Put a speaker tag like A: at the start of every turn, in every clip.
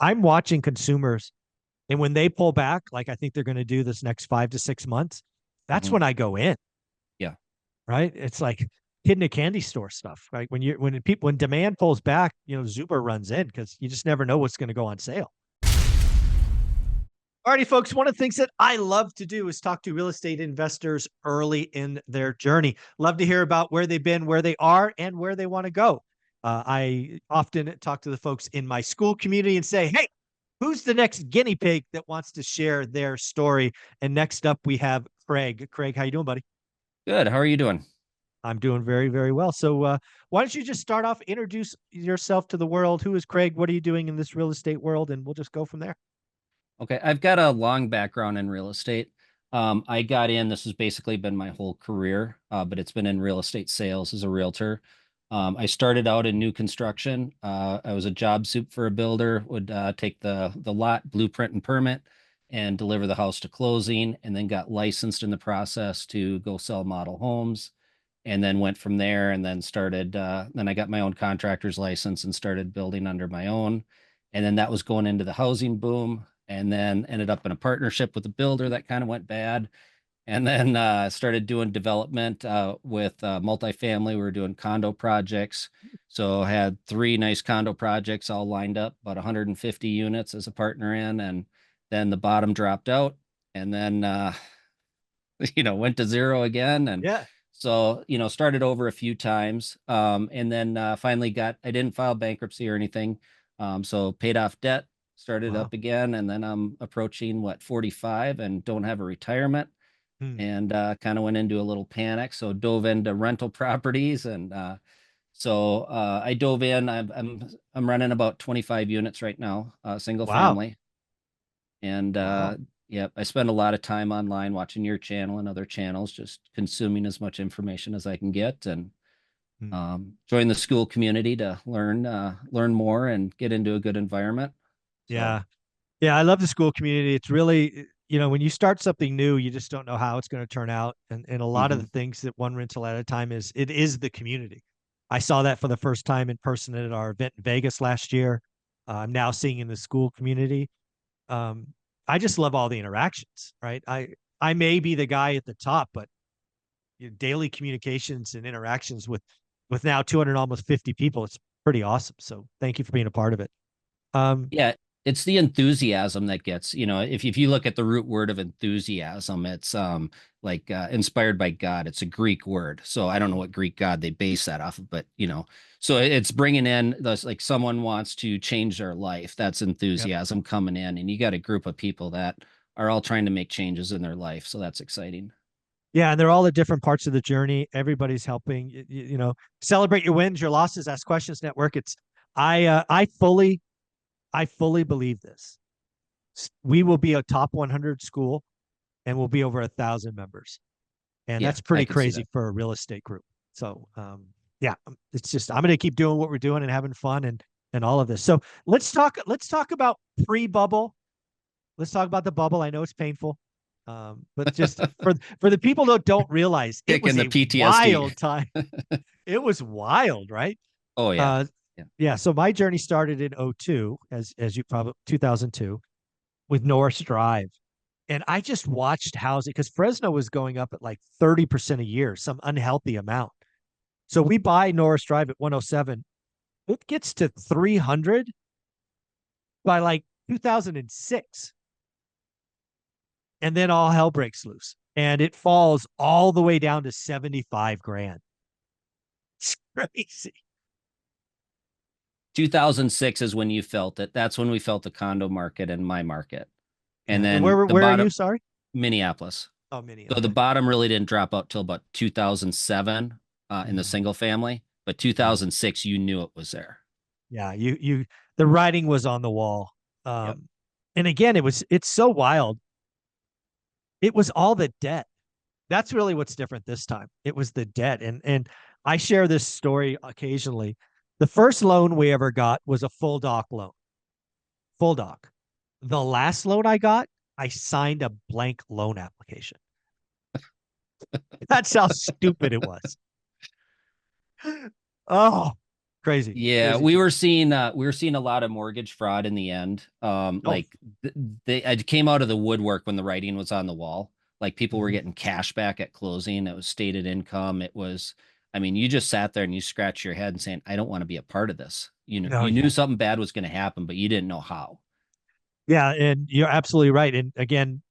A: I'm watching consumers, and when they pull back, like I think they're going to do this next 5 to 6 months, that's
B: Mhm.
A: when I go in.
B: Yeah.
A: Right? It's like hidden a candy store stuff, right? When demand pulls back, Zuber runs in because you just never know what's going to go on sale. Alrighty, folks. One of the things that I love to do is talk to real estate investors early in their journey. Love to hear about where they've been, where they are, and where they want to go. I often talk to the folks in my school community and say, "Hey, who's the next guinea pig that wants to share their story?" And next up, we have Craig. Craig, how you doing, buddy?
B: Good. How are you doing?
A: I'm doing very, very well. So, why don't you just start off, introduce yourself to the world? Who is Craig? What are you doing in this real estate world? And we'll just go from there.
B: Okay. I've got a long background in real estate. I got in, this has basically been my whole career, but it's been in real estate sales as a realtor. I started out in new construction. I was a job soup for a builder, would take the lot, blueprint and permit, and deliver the house to closing, and then got licensed in the process to go sell model homes. And then went from there and then then I got my own contractor's license and started building under my own. And then that was going into the housing boom, and then ended up in a partnership with a builder that kind of went bad. And then started doing development with multifamily. We were doing condo projects. So had three nice condo projects all lined up, about 150 units as a partner in. And then the bottom dropped out. And then went to zero again. And
A: Yeah.
B: so, started over a few times. And then finally I didn't file bankruptcy or anything. So paid off debt, started
A: Wow.
B: up again. And then I'm approaching 45 and don't have a retirement,
A: Hmm.
B: and kind of went into a little panic. So dove into rental properties. And I dove in. I'm running about 25 units right now, single
A: Wow.
B: family. And
A: Wow.
B: yeah, I spend a lot of time online watching your channel and other channels, just consuming as much information as I can get, and
A: Hmm.
B: join the school community to learn more and get into a good environment. So,
A: Yeah. Yeah. I love the school community. It's really, when you start something new, you just don't know how it's going to turn out. And a lot of the
B: mhm.
A: things that one rental at a time it is the community. I saw that for the first time in person at our event in Vegas last year. I'm now seeing in the school community. Um, I just love all the interactions, right? I may be the guy at the top, but daily communications and interactions with now 200 almost 50 people, it's pretty awesome. So thank you for being a part of it. Um,
B: Yeah, it's the enthusiasm that gets, if you look at the root word of enthusiasm, it's like inspired by God. It's a Greek word. So I don't know what Greek God they base that off of, but so it's bringing in those, like someone wants to change their life. That's
A: yep.
B: enthusiasm coming in, and you got a group of people that are all trying to make changes in their life. So that's exciting.
A: Yeah, and they're all at different parts of the journey. Everybody's helping. Celebrate your wins, your losses, ask questions. Network. I fully believe this. We will be a top 100 school, and we'll be over 1,000 members, and
B: Yeah,
A: that's
B: I
A: pretty
B: could see
A: crazy
B: that.
A: for a real estate group. So, yeah, it's just I'm going to keep doing what we're doing and having fun and all of this. So let's talk about pre-bubble. Let's talk about the bubble. I know it's painful, but just for the people that don't realize, it
B: Kicking
A: was
B: the
A: a
B: PTSD.
A: wild time. It was wild, right?
B: Oh yeah.
A: Uh,
B: Yeah.
A: yeah. So my journey started in '02, as you probably 2002 with Norris Drive, and I just watched housing because Fresno was going up at like 30% a year, some unhealthy amount. So we buy Norris Drive at 107. It gets to 300 by like 2006. And then all hell breaks loose and it falls all the way down to 75 grand. It's crazy.
B: 2006 is when you felt it. That's when we felt the condo market and my market. And
A: Yeah. And
B: then
A: where
B: the
A: where are you?
B: bottom,
A: Sorry.
B: Minneapolis.
A: Oh, mini.
B: So the
A: Okay.
B: bottom really didn't drop out till about 2007 in the
A: Mm,
B: single family, but
A: yeah.
B: 2006 you knew it was there.
A: Yeah. The writing was on the wall.
B: Yep.
A: Um, and again, it's so wild. It was all the debt. That's really what's different this time. It was the debt. And I share this story occasionally. The first loan we ever got was a full doc loan. Full doc. The last loan I got, I signed a blank loan application. That's how stupid it was. Oh, Crazy,
B: Yeah,
A: crazy
B: we
A: times.
B: were seeing a lot of mortgage fraud in the end.
A: Oh,
B: Like they it came out of the woodwork when the writing was on the wall. Like people were
A: mhm.
B: getting cash back at closing. It was stated income. It was, I mean, you just sat there and you scratch your head and saying, I don't want to be a part of this.
A: No,
B: You knew
A: yeah,
B: something bad was going to happen, but you didn't know how.
A: yeah, and you're absolutely right. And again,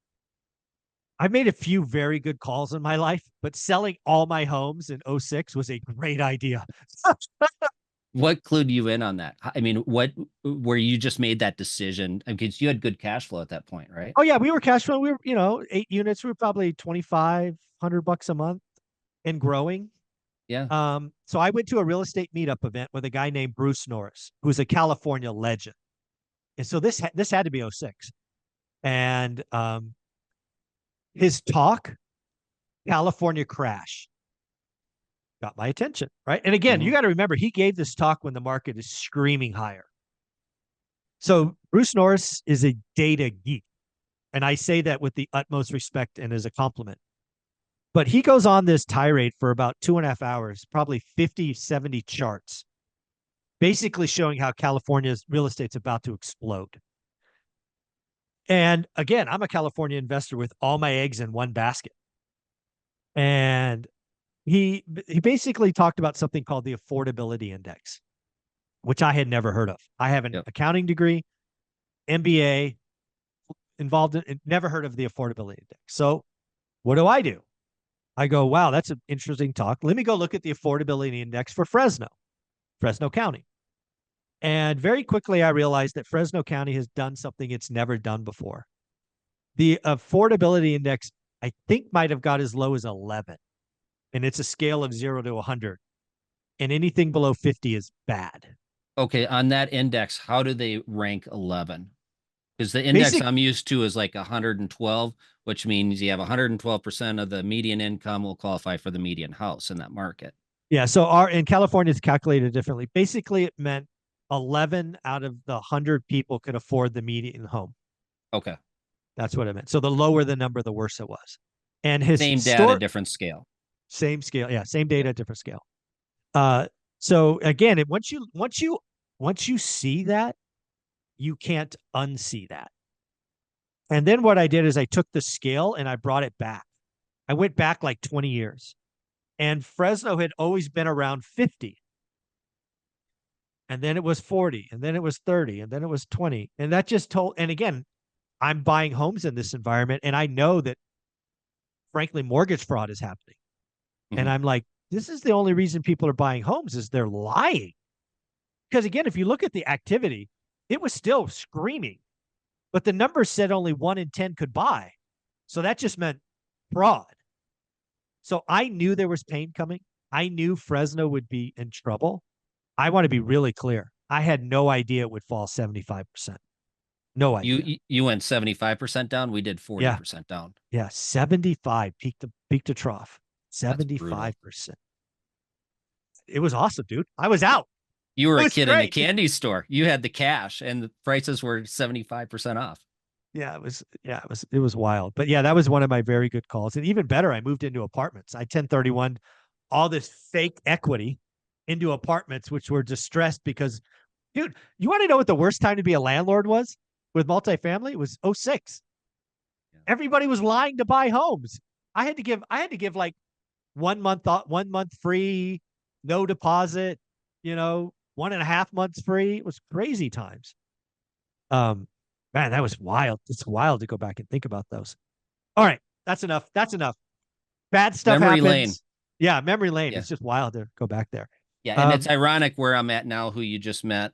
A: I've made a few very good calls in my life, but selling all my homes in '06 was a great idea.
B: What clued you in on that? I mean, what where you just made that decision? Because you had good cash flow at that point, right?
A: Oh yeah, we were cash flow. We were, 8 units. We were probably 2,500 bucks a month and growing.
B: Yeah.
A: So I went to a real estate meetup event with a guy named Bruce Norris, who's a California legend. And so this had to be '06. And his talk, California crash, got my attention, right? And again, you
B: Hmm.
A: got to remember, he gave this talk when the market is screaming higher. So Bruce Norris is a data geek. And I say that with the utmost respect and as a compliment. But he goes on this tirade for about 2.5 hours, probably 50, 70 charts, basically showing how California's real estate's about to explode. And again, I'm a California investor with all my eggs in one basket. And he basically talked about something called the affordability index, which I had never heard of. I have an
B: Yep.
A: accounting degree, MBA, involved in never heard of the affordability index. So what do? I go, wow, that's an interesting talk. Let me go look at the affordability index for Fresno County. And very quickly, I realized that Fresno County has done something it's never done before. The affordability index, I think, might have got as low as 11, and it's a scale of 0 to 100. And anything below 50 is bad.
B: Okay, on that index, how do they rank 11? Because the index
A: Basic,
B: I'm used to is like 112, which means you have 112% of the median income will qualify for the median house in that market.
A: yeah. So our in California, it's calculated differently. Basically, it meant 11 out of the 100 people could afford the median home.
B: Okay.
A: That's what it meant. So the lower the number, the worse it was. And his
B: Same data,
A: store,
B: different scale.
A: same scale, yeah, same
B: Yep.
A: data, different scale. Uh, so again, once you see that, you can't unsee that. And then what I did is I took the scale and I brought it back. I went back like 20 years, and Fresno had always been around 50, and then it was 40, and then it was 30, and then it was 20, and that just told. And again, I'm buying homes in this environment, and I know that frankly mortgage fraud is happening, and
B: Hmm.
A: I'm like, this is the only reason people are buying homes is they're lying. Because again, if you look at the activity, it was still screaming, but the numbers said only 1 in 10 could buy. So that just meant fraud. So I knew there was pain coming. I knew Fresno would be in trouble. I want to be really clear. I had no idea it would fall 75%. No idea.
B: You went 75% down. We did
A: Yeah.
B: 40% down.
A: Yeah. 75 peak to trough.
B: That's brutal.
A: 75%. It was awesome, dude. I was out.
B: You were
A: It
B: a
A: was
B: kid in a
A: great.
B: candy store. You had the cash and the prices were 75% off.
A: Yeah, it was wild. But yeah, that was one of my very good calls. And even better, I moved into apartments. I 1031 all this fake equity into apartments which were distressed because dude, you want to know what the worst time to be a landlord was with multifamily? It was '06.
B: Yeah.
A: Everybody was lying to buy homes. I had to give like 1 month free, no deposit, 1.5 months free. It was crazy times. Um, man, that was wild. It's wild to go back and think about those. All right, that's enough. That's enough. Bad stuff
B: Memory lane.
A: happens. Yeah, memory lane.
B: Yeah.
A: It's just wild to go back there.
B: Yeah, and it's
A: Um,
B: ironic where I'm at now, who you just met.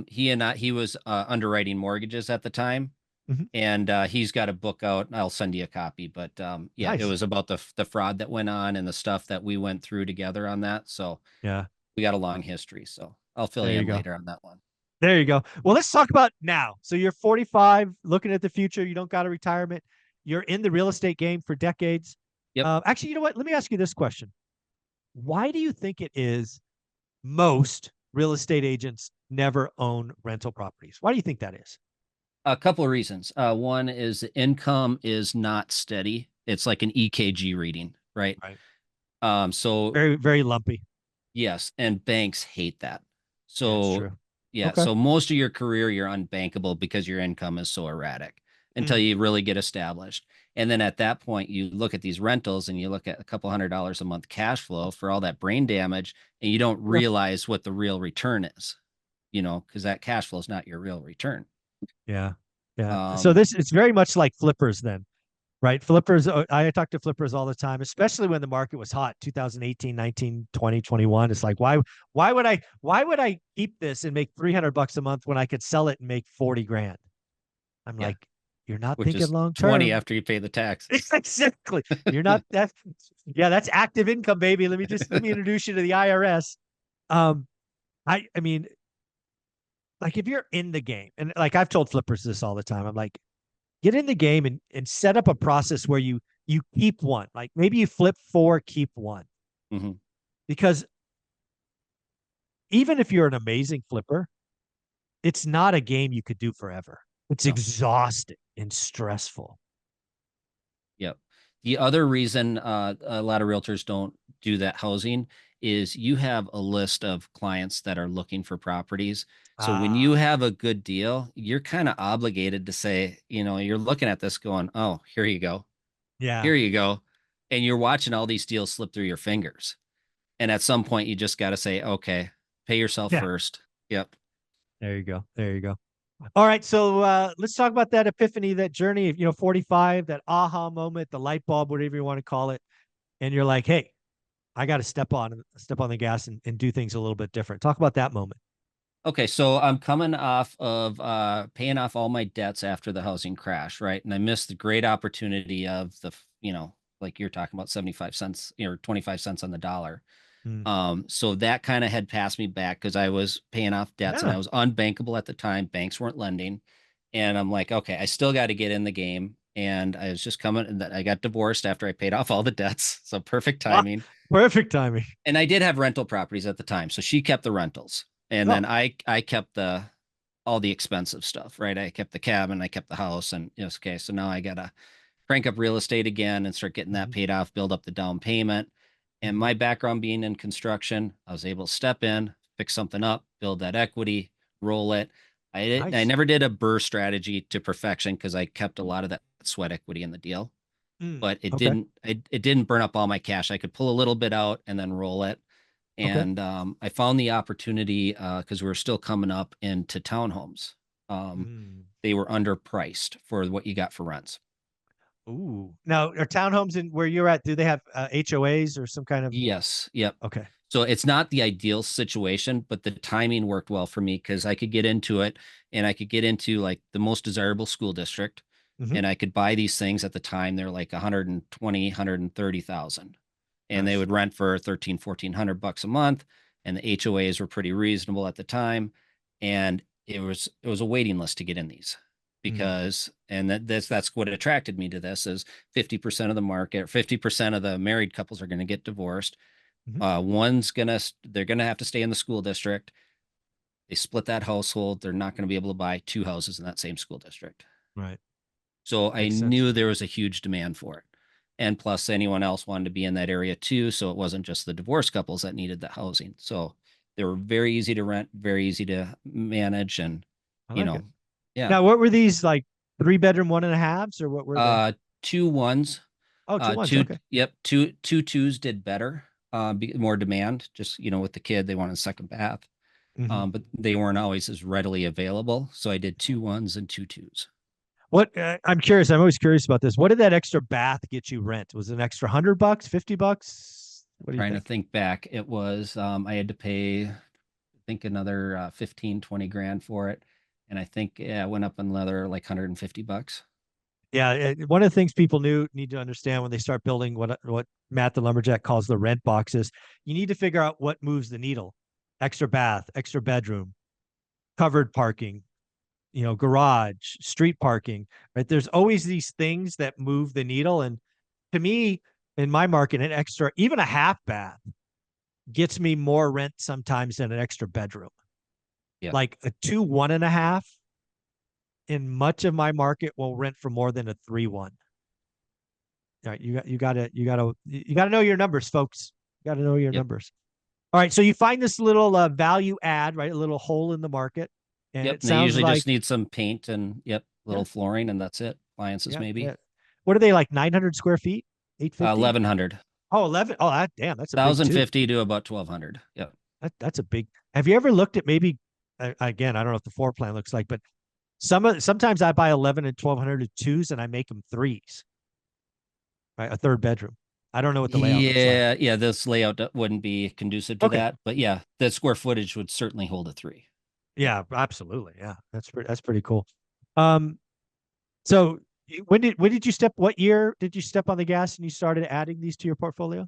B: He was underwriting mortgages at the time,
A: mhm,
B: and he's got a book out. I'll send you a copy, but yeah, it
A: nice.
B: was about the fraud that went on and the stuff that we went through together on that. So
A: Yeah,
B: we got a long history. So I'll fill
A: there
B: you
A: you
B: in
A: go.
B: later on that one.
A: There you go. Well, let's talk about now. So you're 45, looking at the future. You don't got a retirement. You're in the real estate game for decades.
B: Yep.
A: Actually, you know what? Let me ask you this question. Why do you think it is most real estate agents never own rental properties? Why do you think that is?
B: A couple of reasons. One is the income is not steady. It's like an EKG reading, right?
A: Right.
B: So
A: Very, very lumpy.
B: yes, and banks hate that.
A: Yeah, it's
B: So
A: true.
B: yeah,
A: Okay.
B: so most of your career you're unbankable because your income is so erratic until
A: Mm.
B: you really get established. And then at that point, you look at these rentals and you look at a couple $100 a month cash flow for all that brain damage, and you don't
A: Yeah.
B: realize what the real return is, because that cash flow is not your real return.
A: Yeah. Yeah. So
B: Um,
A: this it's very much like flippers then, right? Flippers, I talk to flippers all the time, especially when the market was hot, 2018, 19, 20, 21. It's like, why would I keep this and make 300 bucks a month when I could sell it and make 40 grand? I'm
B: yeah,
A: like, you're not
B: which
A: thinking
B: is
A: long
B: 20
A: term.
B: after you pay the tax.
A: Exactly. You're not that. Yeah, that's active income, baby. Let me introduce you to the IRS. Um, I mean, like if you're in the game, and like I've told flippers this all the time, I'm like, get in the game and set up a process where you keep one. Like maybe you flip four, keep one.
B: Mhm.
A: Because even if you're an amazing flipper, it's not a game you could do forever. It's
B: No.
A: exhausting and stressful.
B: Yep. The other reason a lot of realtors don't do that housing is you have a list of clients that are looking for properties. So when you
A: Ah,
B: have a good deal, you're kind of obligated to say, you're looking at this going, oh, here you go.
A: yeah.
B: Here you go. And you're watching all these deals slip through your fingers. And at some point, you just got to say, okay, pay yourself
A: Yeah.
B: first. Yep.
A: There you go. There you go. All right, so let's talk about that epiphany, that journey of 45, that aha moment, the light bulb, whatever you want to call it, and you're like, hey, I got to step on the gas and do things a little bit different. Talk about that moment.
B: Okay, so I'm coming off of paying off all my debts after the housing crash, right? And I missed the great opportunity of like you're talking about 75 cents or 25 cents on the dollar.
A: Mm.
B: So that kind of had passed me back because I was paying off debts and
A: Yeah.
B: I was unbankable at the time. Banks weren't lending. And I'm like, okay, I still got to get in the game. And I was just coming and I got divorced after I paid off all the debts. So perfect
A: Ah,
B: timing.
A: perfect timing.
B: And I did have rental properties at the time. So she kept the rentals. And
A: Oh.
B: then I kept the all the expensive stuff, right? I kept the cabin, I kept the house, and okay, so now I gotta crank up real estate again and start getting that
A: Hmm.
B: paid off, build up the down payment. And
A: Hmm.
B: my background being in construction, I was able to step in, fix something up, build that equity, roll it. I
A: Nice.
B: never did a burr strategy to perfection because I kept a lot of that sweat equity in the deal,
A: Mm.
B: but it
A: Okay.
B: didn't it didn't burn up all my cash. I could pull a little bit out and then roll it.
A: Okay.
B: And I found the opportunity because we were still coming up into townhomes. Um,
A: Mm.
B: they were underpriced for what you got for rents.
A: Ooh. Now, are townhomes in where you're at? Do they have HOAs or some kind of?
B: Yes, yep.
A: Okay.
B: So it's not the ideal situation, but the timing worked well for me because I could get into it and I could get into like the most desirable school district
A: Hmm.
B: and I could buy these things at the time. They're like 120, 130,000 and they
A: Nice.
B: would rent for 13, 1400 bucks a month. And the HOAs were pretty reasonable at the time. And it was a waiting list to get in these
A: Mm.
B: because, and that's what attracted me to this is 50% of the market, 50% of the married couples are going to get divorced.
A: Hmm.
B: They're gonna have to stay in the school district. They split that household. They're not going to be able to buy two houses in that same school district.
A: Right.
B: So I
A: Makes sense.
B: knew there was a huge demand for it. And plus, anyone else wanted to be in that area too. So it wasn't just the divorced couples that needed the housing. So they were very easy to rent, very easy to manage. And,
A: I
B: you
A: like it.
B: know, yeah.
A: Now, what were these like 3 bedroom, one and a halves, or what were they?
B: Two ones,
A: Oh, two ones.
B: two,
A: Okay.
B: yep, two twos did better, more demand. Just, with the kid, they wanted a second bath.
A: Hmm.
B: But they weren't always as readily available. So I did two ones and two twos.
A: What I'm curious. I'm always curious about this. What did that extra bath get you rent? Was it an extra $100, $50? What do you
B: Trying to
A: think?
B: think back, it was I had to pay, I think another 15, 20 grand for it. And I think yeah, it went up another like 150 bucks.
A: Yeah, one of the things people need to understand when they start building what Matt the lumberjack calls the rent boxes, you need to figure out what moves the needle. Extra bath, extra bedroom, covered parking, garage, street parking, right? There's always these things that move the needle. And to me, in my market, an extra, even a half bath gets me more rent sometimes than an extra bedroom.
B: Yep.
A: Like a two, one and a half in much of my market will rent for more than a 3-1. All right, you gotta know your numbers, folks. You gotta know your
B: Yep.
A: numbers. All right. So you find this little value add, right? A little hole in the market. And
B: Yep.
A: it
B: And they
A: sounds
B: usually
A: like,
B: just need some paint and yep,
A: yeah,
B: little flooring and that's it. Appliances
A: yeah, yeah.
B: maybe.
A: What are they like 900 square feet? 850?
B: 1100.
A: Oh, 11. Oh, damn, that's a big two.
B: 1050 to about 1200. Yep.
A: That's a big. Have you ever looked at maybe, again, I don't know what the floor plan looks like, but sometimes I buy 11 and 1200 twos and I make them threes, right? A third bedroom. I don't know what the layout looks like.
B: Yeah, yeah, this layout wouldn't be conducive to
A: Okay.
B: that, but yeah, the square footage would certainly hold a three. Yep.
A: Yeah, absolutely. Yeah. That's pretty cool. Um, so when did you step what year did you step on the gas and you started adding these to your portfolio?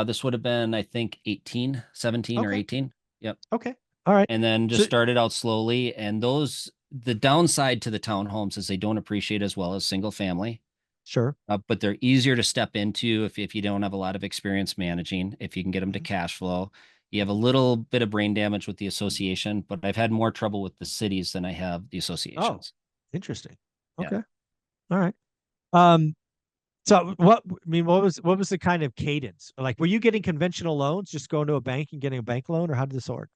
B: This would have been, I think, 18, 17 or
A: Okay.
B: 18. Yep.
A: Okay. All right.
B: And then just
A: So
B: started out slowly. And the downside to the townhomes is they don't appreciate as well as single family,
A: sure.
B: but they're easier to step into if you don't have a lot of experience managing, if you can get them to
A: Mhm.
B: cash flow. You have a little bit of brain damage with the association, but I've had more trouble with the cities than I have the
A: Oh,
B: associations.
A: interesting.
B: Yeah.
A: Okay. All right. Um, so what was the kind of cadence? Like, were you getting conventional loans, just going to a bank and getting a bank loan, or how did this work?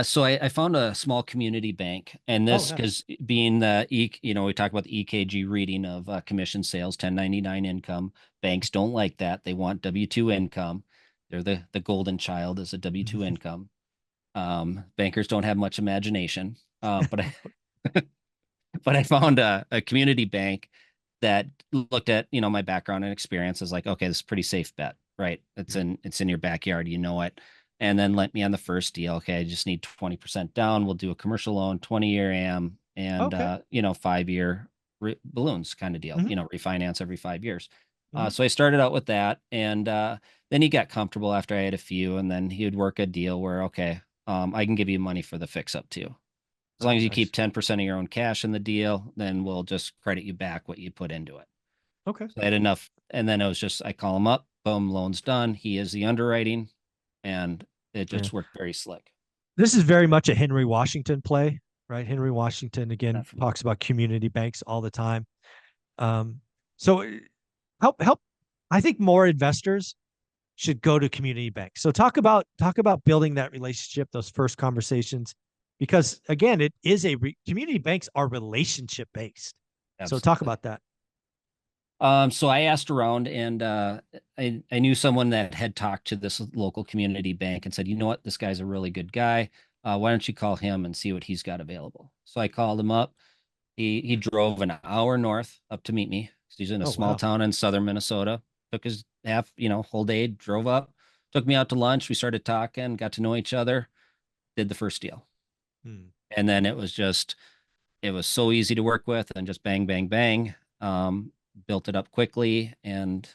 B: So I found a small community bank, and
A: Oh,
B: this
A: nice.
B: because being we talk about the EKG reading of commission sales, 1099 income. Banks don't like that. They want W-2 income. They're the golden child is a W-2 income. Bankers don't have much imagination. But I found a community bank that looked at my background and experience as like, okay, this is a pretty safe bet, right?
A: Yeah.
B: It's in your backyard, you know it, and then let me on the first deal. Okay, I just need 20% down. We'll do a commercial loan, 20-year AM, and
A: Okay.
B: 5-year balloons kind of deal.
A: Hmm.
B: Refinance every 5 years.
A: Hmm.
B: So I started out with that, and then he got comfortable after I had a few, and then he would work a deal where okay, I can give you money for the fix up too. As long
A: Oh,
B: as you keep
A: nice.
B: 10% of your own cash in the deal, then we'll just credit you back what you put into it.
A: Okay.
B: So I had enough. And then it was just, I call him up, boom, loan's done. He is the underwriting, and it
A: Yeah.
B: just worked very slick.
A: This is very much a Henry Washington play, right? Henry Washington again
B: Not familiar.
A: talks about community banks all the time. Um, so help. I think more investors should go to community banks. So talk about building that relationship, those first conversations, because again, it is community banks are relationship based. So talk
B: Absolutely.
A: about that.
B: So I asked around, and I knew someone that had talked to this local community bank and said, you know what, this guy's a really good guy. Why don't you call him and see what he's got available? So I called him up. He drove an hour north up to meet me 'cause he's in a
A: Oh
B: small
A: wow.
B: town in southern Minnesota. Took his whole day, drove up, took me out to lunch. We started talking, got to know each other, did the first deal.
A: Hmm.
B: And then it was so easy to work with and just bang, bang, bang. Built it up quickly. And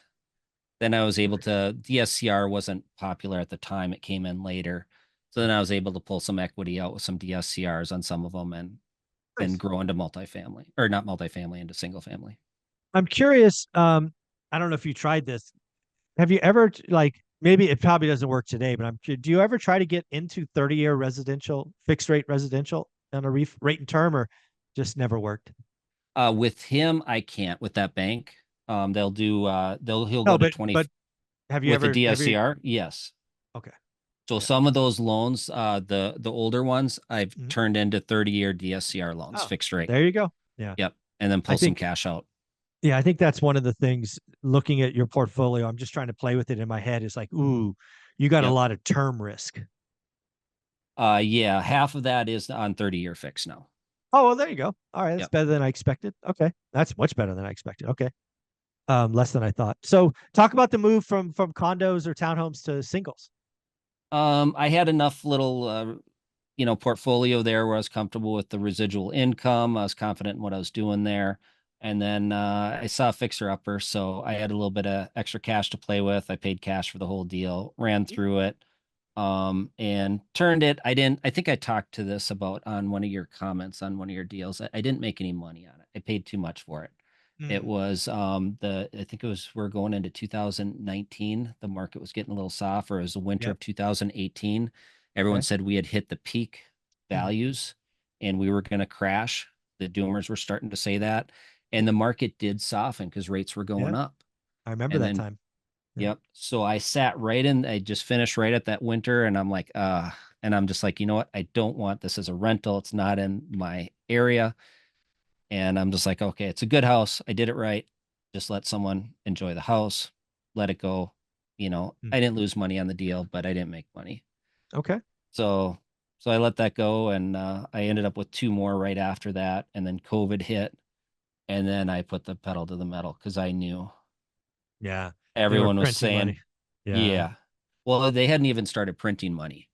B: then I was able
A: Nice.
B: to, DSCR wasn't popular at the time. It came in later. So then I was able to pull some equity out with some DSCRs on some of them and then
A: Nice.
B: grow into multifamily or not multifamily into single family.
A: I'm curious. I don't know if you tried this. Have you ever like maybe it probably doesn't work today, but do you ever try to get into 30-year residential, fixed rate residential on a rate and term, or just never worked?
B: With him, I can't with that bank. He'll go
A: No,
B: to
A: but
B: 20
A: but
B: with the DSCR. Yes.
A: okay.
B: So
A: Yeah.
B: some of those loans, the older ones, I've
A: Mhm.
B: turned into 30-year DSCR loans,
A: Oh,
B: fixed rate.
A: there you go. Yeah.
B: Yep. And then
A: I
B: pull some
A: think
B: cash out.
A: yeah, I think that's one of the things looking at your portfolio. I'm just trying to play with it in my head. Is like, ooh, you got a
B: Yep.
A: lot of term risk.
B: Yeah, half of that is on 30-year fix now.
A: Oh, well, there you go. All right, that's
B: Yep.
A: better than I expected. Okay. That's much better than I expected. Okay. Less than I thought. So talk about the move from condos or townhomes to singles.
B: I had enough little portfolio there where I was comfortable with the residual income. I was confident in what I was doing there. And then I saw a fixer upper, so I had a little bit of extra cash to play with. I paid cash for the whole deal, ran through it, and turned it. I think I talked to this about on one of your comments on one of your deals. I didn't make any money on it. I paid too much for it. It
A: Mm,
B: was I think it was we're going into 2019. The market was getting a little soft, or it was the winter
A: yep.
B: of 2018. Everyone
A: Okay.
B: said we had hit the peak
A: Mhm.
B: values and we were going to crash. The doomers were starting to say that. And the market did soften because rates were going
A: Yeah,
B: up.
A: I remember
B: And
A: that
B: then
A: time. Yeah.
B: Yep. So I just finished right at that winter and I'm like, and I'm just like, you know what? I don't want this as a rental. It's not in my area. And I'm just like, okay, it's a good house. I did it right. Just let someone enjoy the house, let it go.
A: Mm.
B: I didn't lose money on the deal, but I didn't make money.
A: Okay.
B: So, so I let that go and I ended up with two more right after that. And then COVID hit. And then I put the pedal to the metal because I knew
A: Yeah. They were
B: everyone was
A: printing money.
B: saying,
A: Yeah.
B: yeah. Well, they hadn't even started printing money,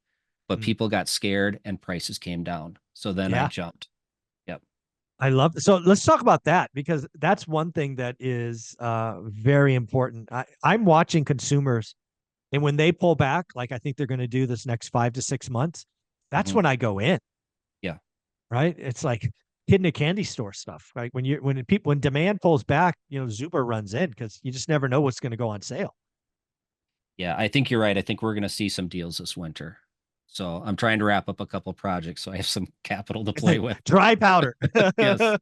B: but
A: Mm.
B: people got scared and prices came down. So then I
A: Yeah.
B: jumped. Yep.
A: I love so let's talk about that because that's one thing that is very important. I'm watching consumers and when they pull back, like I think they're going to do this next 5 to 6 months, that's
B: Hmm.
A: when I go in,
B: Yeah.
A: right? It's like kid in a candy store stuff, right? When demand pulls back, Zuber runs in because you just never know what's going to go on sale.
B: Yeah. I think you're right. I think we're going to see some deals this winter. So I'm trying to wrap up a couple projects so I have some capital to play with.
A: Dry powder.
B: Yes.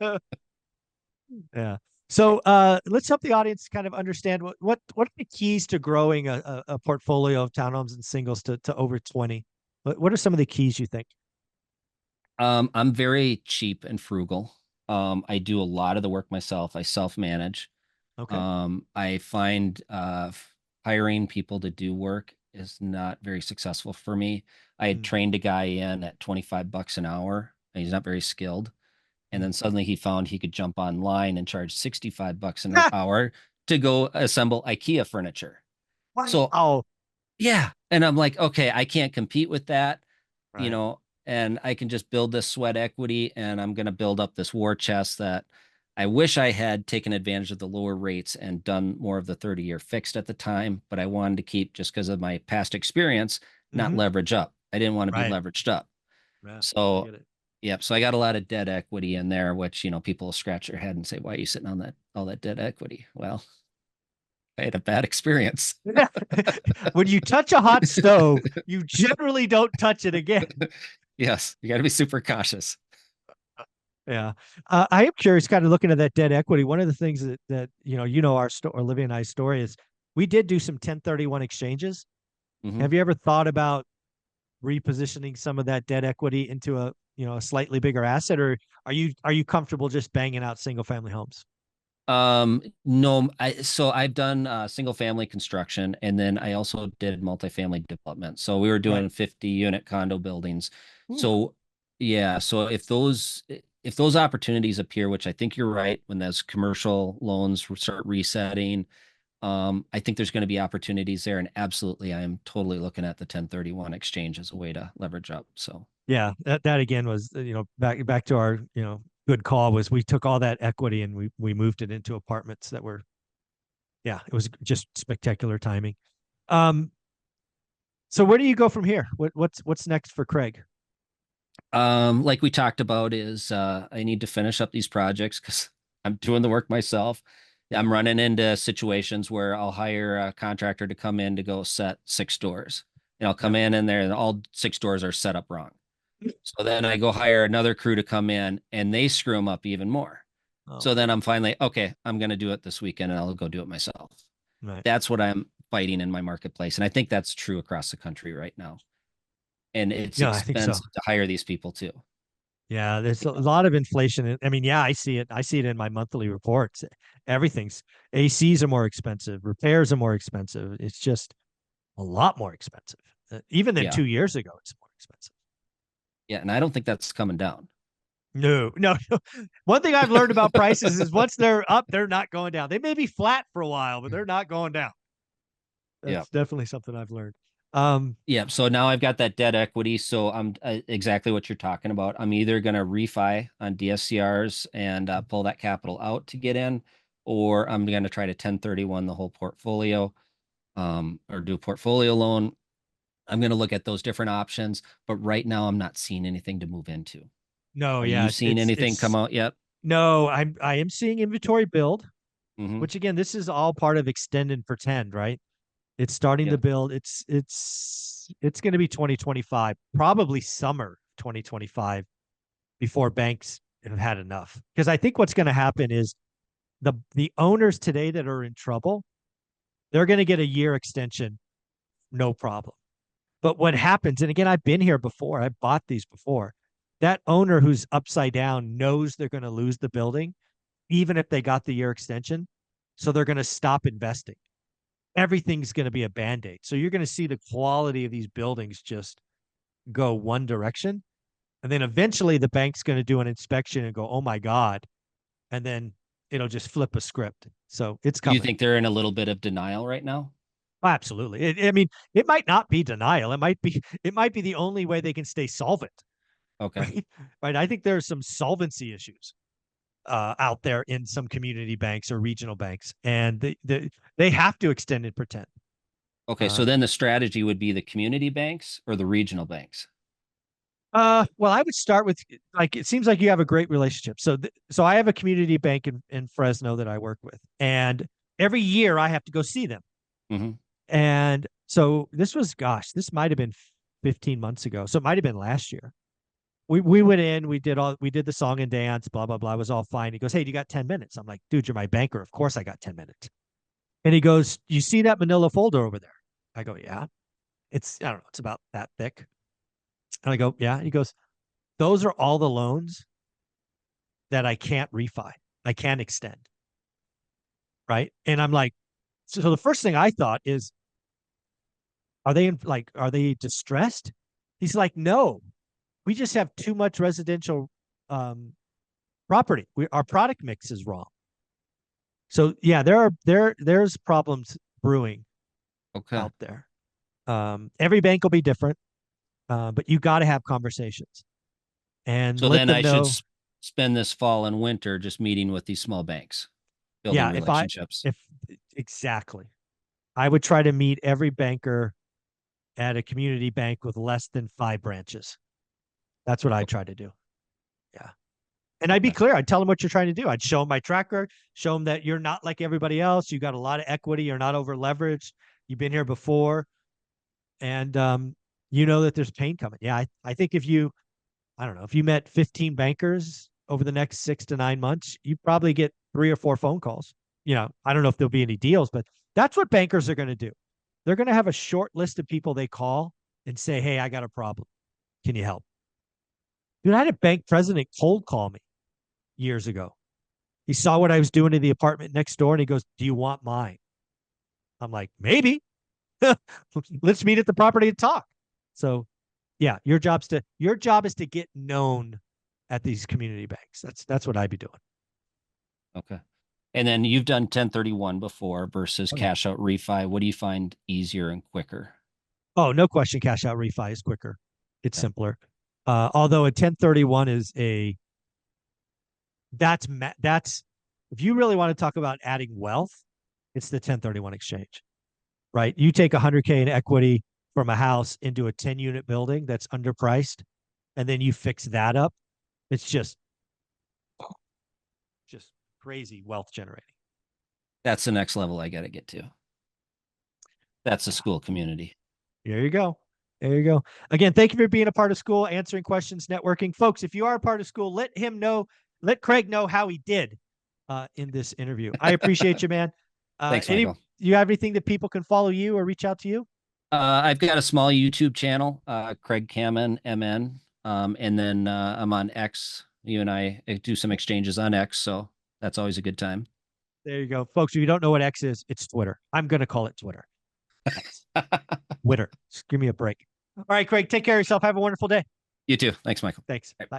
A: Yeah. So let's help the audience kind of understand what are the keys to growing a portfolio of townhomes and singles to over 20. What are some of the keys you think?
B: I'm very cheap and frugal. I do a lot of the work myself. I self-manage.
A: Okay.
B: I find hiring people to do work is not very successful for me. I had
A: Mm,
B: trained a guy in at 25 bucks an hour, and he's not very skilled. And
A: mm.
B: then suddenly he found he could jump online and charge 65 bucks an hour to go assemble IKEA furniture. So
A: Wow.
B: yeah. And I'm like, okay, I can't compete with that, you
A: Right.
B: know, and I can just build this sweat equity and I'm going to build up this war chest that I wish I had taken advantage of the lower rates and done more of the 30-year fixed at the time, but I wanted to keep just because of my past experience, not
A: Mm-hmm.
B: leverage up. I didn't want to be
A: Right.
B: leveraged up.
A: Yeah. I
B: So,
A: get it.
B: yep. So I got a lot of debt equity in there, which, people will scratch their head and say, why are you sitting on that, all that debt equity? Well, I had a bad experience.
A: When you touch a hot stove, you generally don't touch it again.
B: Yes, you got to be super cautious.
A: Yeah. I am curious, kind of looking at that debt equity. One of the things that our story, Olivia and I's story is we did do some 1031 exchanges.
B: Hmm.
A: Have you ever thought about repositioning some of that debt equity into a slightly bigger asset, or are you comfortable just banging out single family homes?
B: No, so I've done single family construction and then I also did multifamily development. So we were
A: Right.
B: doing 50 unit condo buildings.
A: Ooh.
B: So yeah, so if those opportunities appear, which I think you're right, when those commercial loans start resetting, I think there's going to be opportunities there. And absolutely, I am totally looking at the 1031 exchange as a way to leverage up. So
A: Yeah, that again was back to our good call was we took all that equity and we moved it into apartments that were yeah, it was just spectacular timing. Um, so where do you go from here? What's next for Craig?
B: like we talked about is I need to finish up these projects because I'm doing the work myself.
A: Yeah,
B: I'm running into situations where I'll hire a contractor to come in to go set 6 doors. And I'll
A: yeah.
B: come in and there and all 6 doors are set up wrong. So then I go hire another crew to come in and they screw them up even more.
A: Oh
B: So
A: my
B: then I'm
A: goodness.
B: finally, okay, I'm going to do it this weekend and I'll go do it myself.
A: Right.
B: That's what I'm fighting in my marketplace. And I think that's true across the country right now. And it's
A: Yeah, I think so.
B: expensive to hire these people too.
A: Yeah, there's a
B: Yeah.
A: lot of inflation. I mean, yeah, I see it. I see it in my monthly reports. Everything's ACs are more expensive, repairs are more expensive. It's just a lot more expensive. Even than
B: Yeah.
A: 2 years ago, it's more expensive.
B: Yeah, and I don't think that's coming down.
A: No, no, no. One thing I've learned about prices is once they're up, they're not going down. They may be flat for a while, but they're not going down.
B: Yeah.
A: That's definitely something I've learned. Um,
B: Yeah. So now I've got that debt equity. So I'm exactly what you're talking about. I'm either going to refi on DSCRs and pull that capital out to get in, or I'm going to try to 1031 the whole portfolio or do a portfolio loan. I'm going to look at those different options. But right now, I'm not seeing anything to move into.
A: no,
B: Are
A: yeah,
B: you
A: it's
B: seeing
A: it's
B: anything come
A: it's
B: out yet?
A: no, I am seeing inventory build,
B: Hmm.
A: which again, this is all part of extend and pretend, right? It's starting to
B: Yeah.
A: build. It's going to be 2025, probably summer 2025 before banks have had enough. Because I think what's going to happen is the owners today that are in trouble, They're going to get a year extension, no problem. But what happens, and again, I've been here before, I bought these before. That owner who's upside down knows they're going to lose the building, even if they got the year extension. So they're going to stop investing. Everything's going to be a band aid. So you're going to see the quality of these buildings just go one direction. And then eventually the bank's going to do an inspection and go, oh my God. And then it'll just flip a script. So it's
B: Do you
A: coming.
B: think they're in a little bit of denial right now?
A: Absolutely. I mean, it might not be denial. It might be the only way they can stay solvent.
B: Okay.
A: Right. Right. I think there's some solvency issues out there in some community banks or regional banks, and they have to extend and pretend.
B: Okay. So
A: Um,
B: then the strategy would be the community banks or the regional banks?
A: well, I would start with, like, it seems like you have a great relationship. So I have a community bank in Fresno that I work with, and every year I have to go see them.
B: Hmm.
A: And so this might have been 15 months ago. So it might have been last year. We went in, we did the song and dance, blah, blah, blah. It was all fine. He goes, hey, do you got 10 minutes? I'm like, dude, you're my banker. Of course I got 10 minutes. And he goes, you see that manila folder over there? I go, yeah. I don't know, it's about that thick. And I go, yeah. He goes, those are all the loans that I can't refi. I can't extend. Right. And I'm like, so the first thing I thought is, are they distressed? He's like, no, we just have too much residential um, property. Our product mix is wrong. So yeah, there's problems brewing
B: Okay.
A: out there. Every bank will be different, but you got to have conversations and
B: So
A: let
B: then
A: them
B: I should
A: know.
B: spend this fall and winter just meeting with these small banks, building
A: Yeah,
B: relationships.
A: if exactly, I would try to meet every banker at a community bank with less than 5 branches. That's what I
B: Okay.
A: try to do. Yeah. And I'd be
B: Okay.
A: clear. I'd tell them what you're trying to do. I'd show them my track record, show them that you're not like everybody else. You got a lot of equity. You're not over leveraged. You've been here before. And you know that there's pain coming. Yeah. I think I don't know, if you met 15 bankers over the next 6 to 9 months, you probably get 3 or 4 phone calls. I don't know if there'll be any deals, but that's what bankers are going to do. They're going to have a short list of people they call and say, hey, I got a problem. Can you help? Dude, I had a bank president cold call me years ago. He saw what I was doing to the apartment next door and he goes, do you want mine? I'm like, maybe. Let's meet at the property and talk. So yeah, your job is to get known at these community banks. That's what I'd be doing.
B: Okay. And then you've done 1031 before versus
A: Oh yeah.
B: cash out refi. What do you find easier and quicker?
A: Oh, no question. Cash out refi is quicker. It's
B: Okay.
A: simpler. Although a 1031 is that's if you really want to talk about adding wealth, it's the 1031 exchange, right? You take 100K in equity from a house into a 10-unit building that's underpriced, and then you fix that up. It's just crazy wealth generating.
B: That's the next level I got to get to. That's the
A: Yeah.
B: school community.
A: There you go. There you go. Again, thank you for being a part of school, answering questions, networking. Folks, if you are a part of school, let Craig know how he did in this interview. I appreciate you, man.
B: Thanks, Michael.
A: You have anything that people can follow you or reach out to you?
B: I've got a small YouTube channel, Craig Kamen, MN. And then I'm on X. You and I do some exchanges on X, so that's always a good time.
A: There you go. Folks, if you don't know what X is, it's Twitter. I'm going to call it Twitter. X. Twitter. Just give me a break. All right, Craig, take care of yourself. Have a wonderful day.
B: You too. Thanks, Michael.
A: Thanks.
B: Bye.
A: Bye.